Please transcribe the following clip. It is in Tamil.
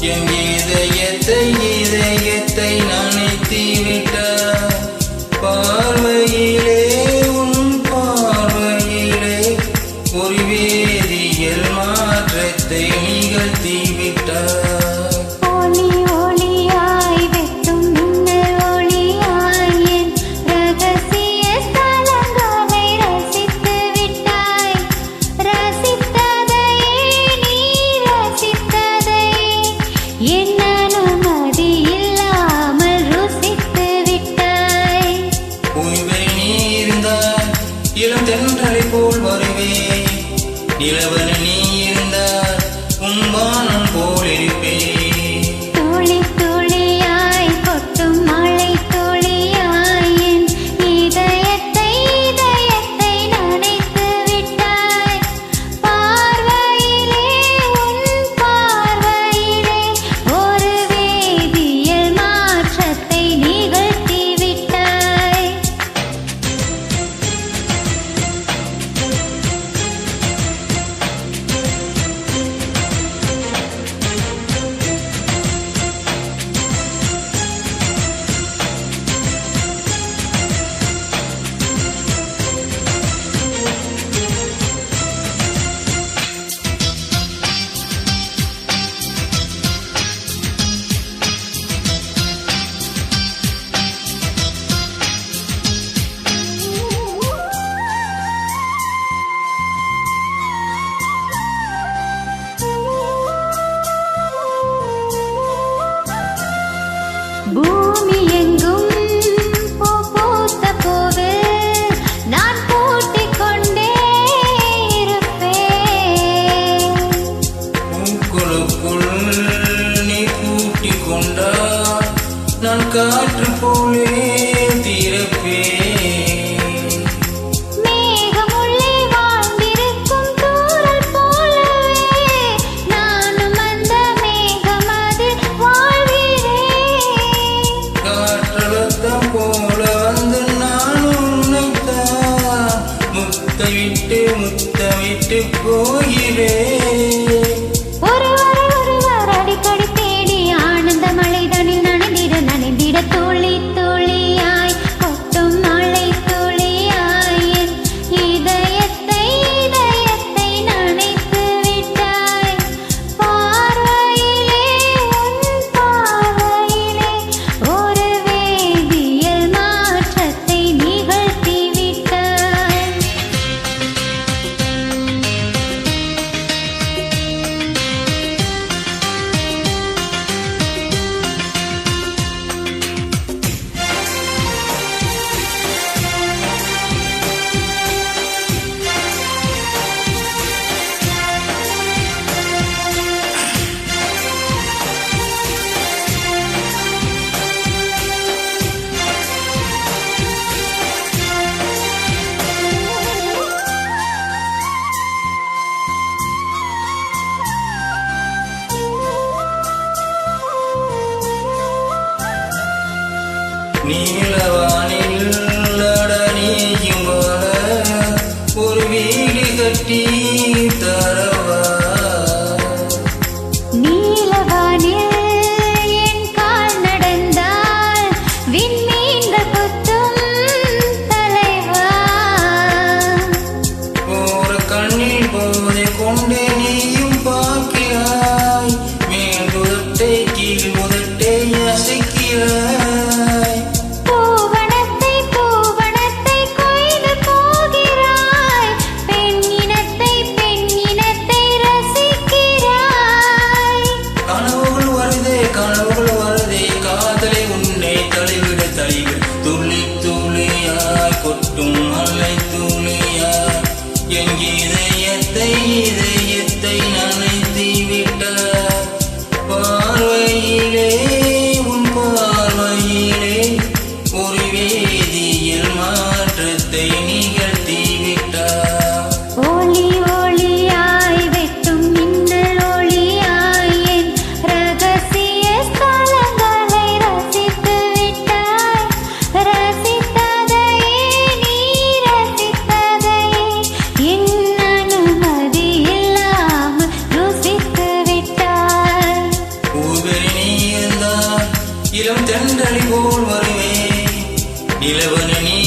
என் இதயத்தை நனைத்துவிட்டாய். பார்வையிலே உன் பார்வையிலே ஒரு வேதியியல் மாற்றத்தை நிகழ்த்திவிட்டாய். இளம் தென்றலை போல் வருவேன், இளவன நீ இருந்தால் உன் வானம் போல் இருப்பேன். துளி துளியாய் கொட்டும் மழை துளியாய் என் இதயத்தை நனைத்து விட்டாய். பார்வையிலே உன் பார்வையிலே ஒரு வேதியியல் மாற்றத்தை நிகழ்த்தி விட்டாய். பூமி எங்கும் பூத்த போது நான் பூட்டிக் கொண்டே இருப்பேன். பூக்களுக்குள் நீ பூட்டிக் கொண்டால் நான் காற்று போலே திறப்பேன். மேகமுள்ளே வாழ்ந்திருக்கும் தூறல் போலவே நானும் அந்த மேகமதில் வாழ்கிறேன். காற்றழுத்தம் போல வந்து நான் உன்னைத்தான் முத்தமிட்டு போகிறேன். ஒருவர் அடிக்கடி தேடி ஆனந்த மழைதனில் நனைந்திட துளி துளியாய் கொட்டும் மழை துளியாய் என் இதயத்தை நனைத்து விட்டாய். பார்வையிலே உன் பார்வையிலே ஒரு வேதியியல் மாற்றத்தை நிகழ்த்தி விட்டாய். நீலவானில் அடனியும் போல ஒரு வீடு கட்டி தரவா. நீலவானில் என் கால் நடந்தால் விண்மீன்கள் கொத்தும் தலைவா. போற கண்ணில் போதை கொண்டே நீயும் பார்க்கிறாய், மேல் முதட்டை கீழ் முதட்டை அசைக்கிறாய். பூவனத்தை கொய்து போகிறாய், பெண்ணினத்தை ரசிக்கிறாய். கனவுகள் வருதே காதலை உன்னை தழுவிட துளி துளியாய் கொட்டும் மழை துளியாய் என் இதயத்தை நனைத்து விட்டாய். பார்வையிலே இளம் தென்றலி போல் வருவேன் நிலவன நீ